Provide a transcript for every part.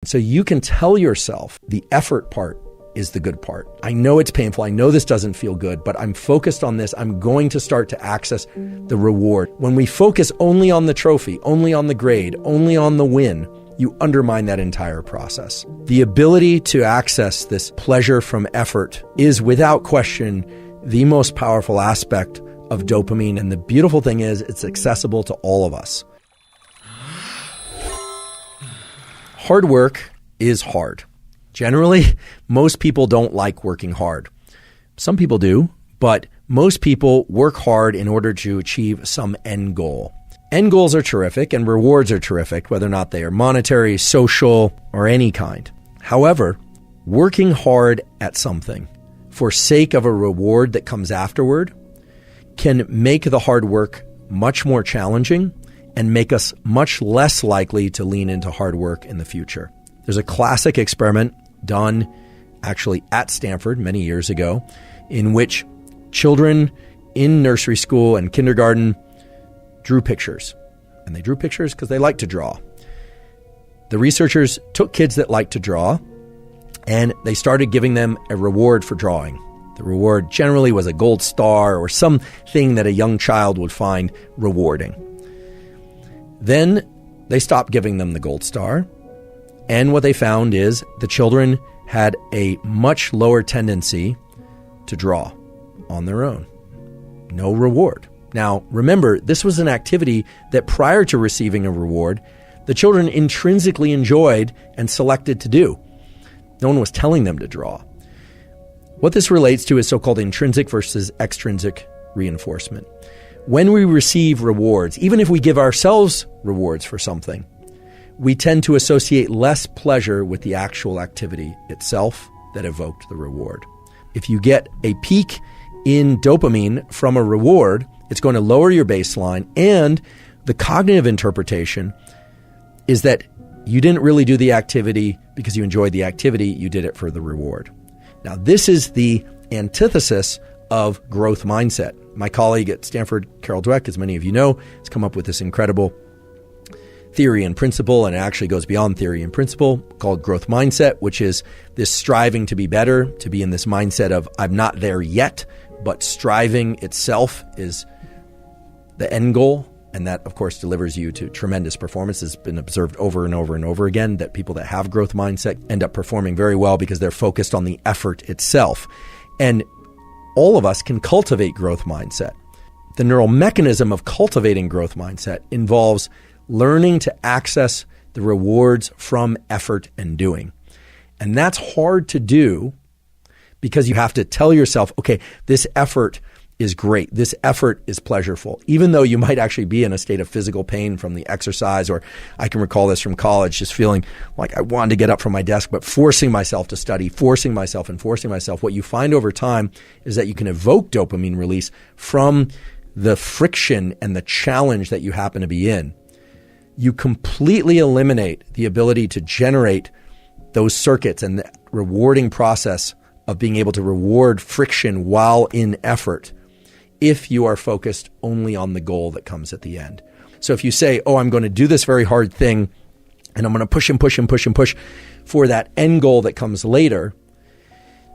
So you can tell yourself the effort part is the good part. I know it's painful. I know this doesn't feel good, but I'm focused on this. I'm going to start to access the reward. When we focus only on the trophy, only on the grade, only on the win, you undermine that entire process. The ability to access this pleasure from effort is without question the most powerful aspect of dopamine. And the beautiful thing is it's accessible to all of us. Hard work is hard. Generally, most people don't like working hard. Some people do, but most people work hard in order to achieve some end goal. End goals are terrific and rewards are terrific, whether or not they are monetary, social, or any kind. However, working hard at something for sake of a reward that comes afterward can make the hard work much more challenging and make us much less likely to lean into hard work in the future. There's a classic experiment done actually at Stanford many years ago in which children in nursery school and kindergarten drew pictures. And they drew pictures because they like to draw. The researchers took kids that like to draw and they started giving them a reward for drawing. The reward generally was a gold star or something that a young child would find rewarding. Then they stopped giving them the gold star. And what they found is the children had a much lower tendency to draw on their own. No reward. Now, remember, this was an activity that prior to receiving a reward, the children intrinsically enjoyed and selected to do. No one was telling them to draw. What this relates to is so-called intrinsic versus extrinsic reinforcement. When we receive rewards, even if we give ourselves rewards for something, we tend to associate less pleasure with the actual activity itself that evoked the reward. If you get a peak in dopamine from a reward, it's going to lower your baseline, and the cognitive interpretation is that you didn't really do the activity because you enjoyed the activity, you did it for the reward. Now, this is the antithesis of growth mindset. My colleague at Stanford, Carol Dweck, as many of you know, has come up with this incredible theory and principle, and it actually goes beyond theory and principle, called growth mindset, which is this striving to be better, to be in this mindset of I'm not there yet, but striving itself is the end goal. And that, of course, delivers you to tremendous performance. It's been observed over and over and over again that people that have growth mindset end up performing very well because they're focused on the effort itself. And all of us can cultivate growth mindset. The neural mechanism of cultivating growth mindset involves learning to access the rewards from effort and doing. And that's hard to do because you have to tell yourself, okay, this effort is great. This effort is pleasurable, even though you might actually be in a state of physical pain from the exercise. Or I can recall this from college, just feeling like I wanted to get up from my desk, but forcing myself to study, forcing myself. What you find over time is that you can evoke dopamine release from the friction and the challenge that you happen to be in. You completely eliminate the ability to generate those circuits and the rewarding process of being able to reward friction while in effort if you are focused only on the goal that comes at the end. So if you say, oh, I'm going to do this very hard thing and I'm going to push and push and push and push for that end goal that comes later,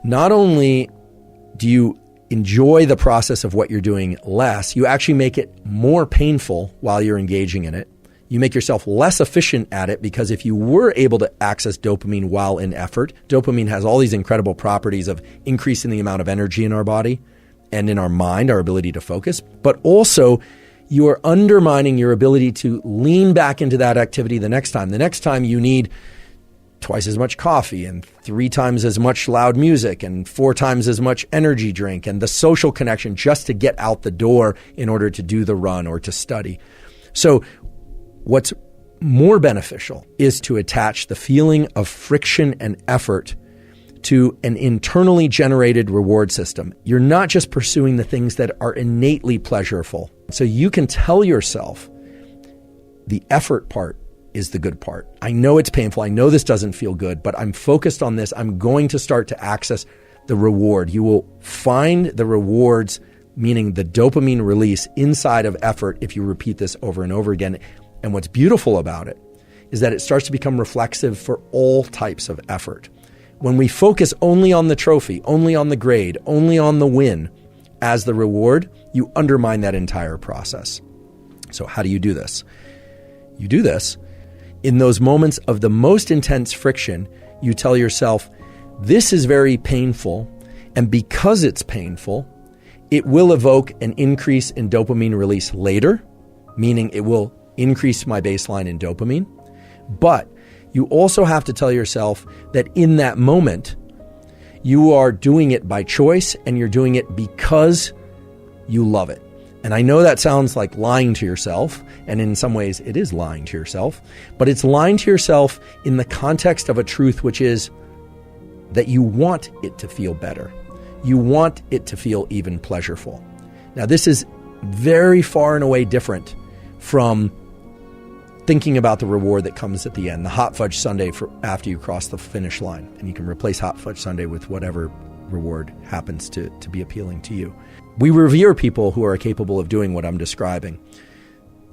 not only do you enjoy the process of what you're doing less, you actually make it more painful while you're engaging in it. You make yourself less efficient at it because if you were able to access dopamine while in effort, dopamine has all these incredible properties of increasing the amount of energy in our body and in our mind, our ability to focus, but also you are undermining your ability to lean back into that activity the next time. The next time you need twice as much coffee and 3 times as much loud music and 4 times as much energy drink and the social connection just to get out the door in order to do the run or to study. So what's more beneficial is to attach the feeling of friction and effort to an internally generated reward system. You're not just pursuing the things that are innately pleasurable. So you can tell yourself the effort part is the good part. I know it's painful. I know this doesn't feel good, but I'm focused on this. I'm going to start to access the reward. You will find the rewards, meaning the dopamine release inside of effort if you repeat this over and over again. And what's beautiful about it is that it starts to become reflexive for all types of effort. When we focus only on the trophy, only on the grade, only on the win as the reward, you undermine that entire process. So how do you do this? You do this in those moments of the most intense friction. You tell yourself, this is very painful, and because it's painful, it will evoke an increase in dopamine release later, meaning it will increase my baseline in dopamine. But you also have to tell yourself that in that moment, you are doing it by choice and you're doing it because you love it. And I know that sounds like lying to yourself, and in some ways it is lying to yourself, but it's lying to yourself in the context of a truth, which is that you want it to feel better. You want it to feel even pleasureful. Now, this is very far and away different from thinking about the reward that comes at the end, the hot fudge sundae for after you cross the finish line. And you can replace hot fudge sundae with whatever reward happens to be appealing to you. We revere people who are capable of doing what I'm describing.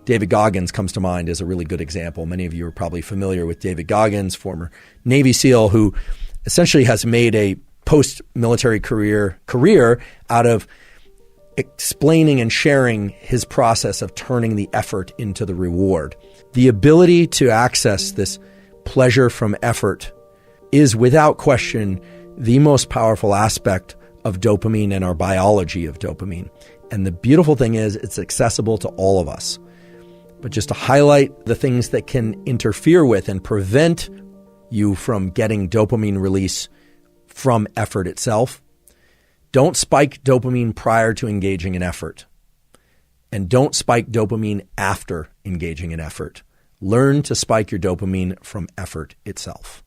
David Goggins comes to mind as a really good example. Many of you are probably familiar with David Goggins, former Navy SEAL, who essentially has made a post-military career out of explaining and sharing his process of turning the effort into the reward. The ability to access this pleasure from effort is without question the most powerful aspect of dopamine and our biology of dopamine. And the beautiful thing is it's accessible to all of us. But just to highlight the things that can interfere with and prevent you from getting dopamine release from effort itself, don't spike dopamine prior to engaging in effort. And don't spike dopamine after engaging in effort. Learn to spike your dopamine from effort itself.